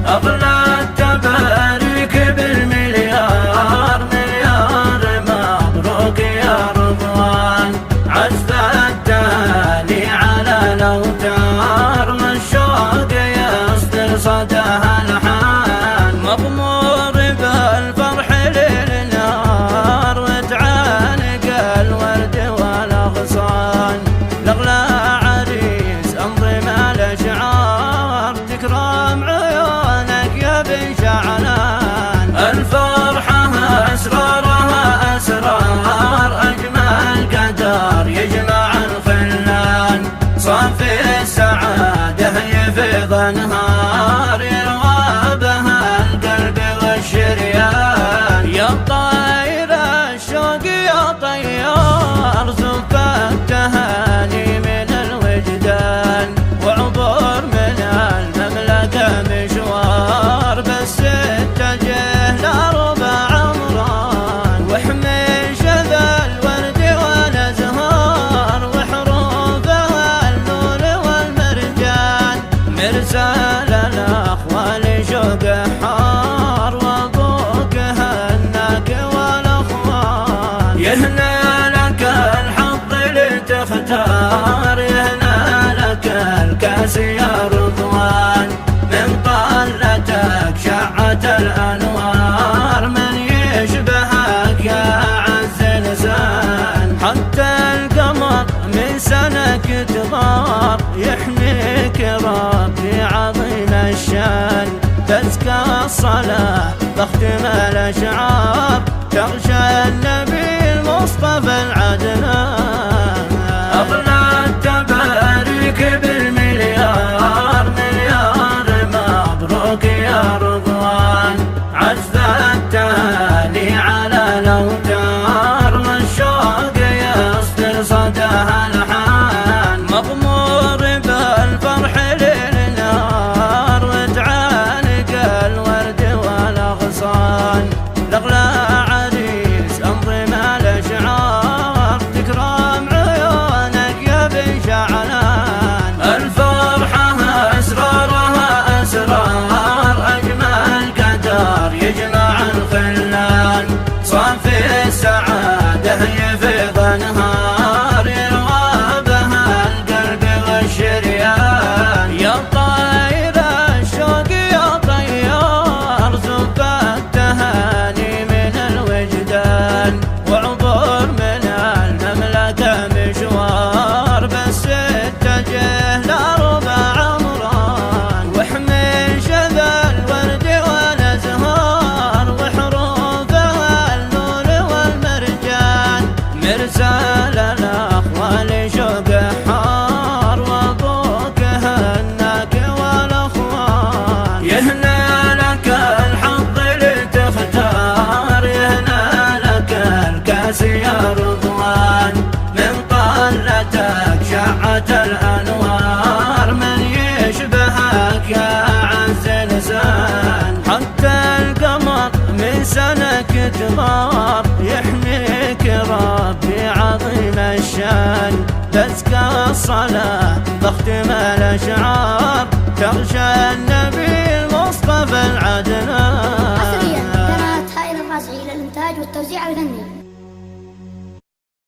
أغلى التباريك بالمليار مليار مبروك يا رضوان. عزف التالي على الأوتار والشوق يصدر صداها الحان. مغمور بالفرح ليل نهار وتعانق الورد والأغصان. لغلا عريس أنظم الأشعار تكرم عيونك يا بن شعلان. الفرحة أسرارها أسرار أجمل قدر يجمع الخلان. صافي السعادة يفيض نهار يروى بها القلب والشريان. يا طير الشوق يا طيار زف التهاني من الوجدان. وعبور من المملكة مشوار بس اتجه لأربع عمران. واحمي شذا الورد والأزهار وحروفها النور والمرجان. مرسال الأخوال شوق حار وأبوك هناك والأخوان. يهنى لك الحظ لتختار يهنى لك الكاس يا رضوان. من طلتك شعت الأنوار من يشبهك يا عز لسان. حتى القمر من سنك تغار يحميك ربي عظيم الشان. تزكى الصلاة تختم الأشعار تغشى النبي المصطفى العدنان. أغلى التباريك بالمليار مليار مبروك يا رضوان. عزف التالي على الأوتار والشوق يصدر صداها الحان. مغمور بالفرح ليل نهار وتعانق الورد والأغصان. لغلا عريس أنظم الأشعار تكرم عيونك يا بن شعلان. الفرحة أسرارها أسرار أجمل قدر يجمع الخلان. صافي السعادة يفيض نهار يروى بها القلب والشريان. يا طير الشوق يا طيار زف التهاني من الوجدان. وعبور من المملكة مشوار بس اتجه لأربع عمران. واحمي شذا الورد والأزهار وحروفها النور والمرجان. مرسال الأخوال شوق حار وأبوك هناك والأخوان. يهنى لك الحظ لتختار يهنى لك الكاس يا رضوان. من طلتك شعت الأنوار من يشبهك يا عز لسان. حتى القمر من سنك تغار يحميك ربي عظيم الشان. تزكى الصلاة تختم الأشعار تغشى النبي المصطفى العدنان. حصريا قناة هائل الرازعي للإنتاج والتوزيع الفني.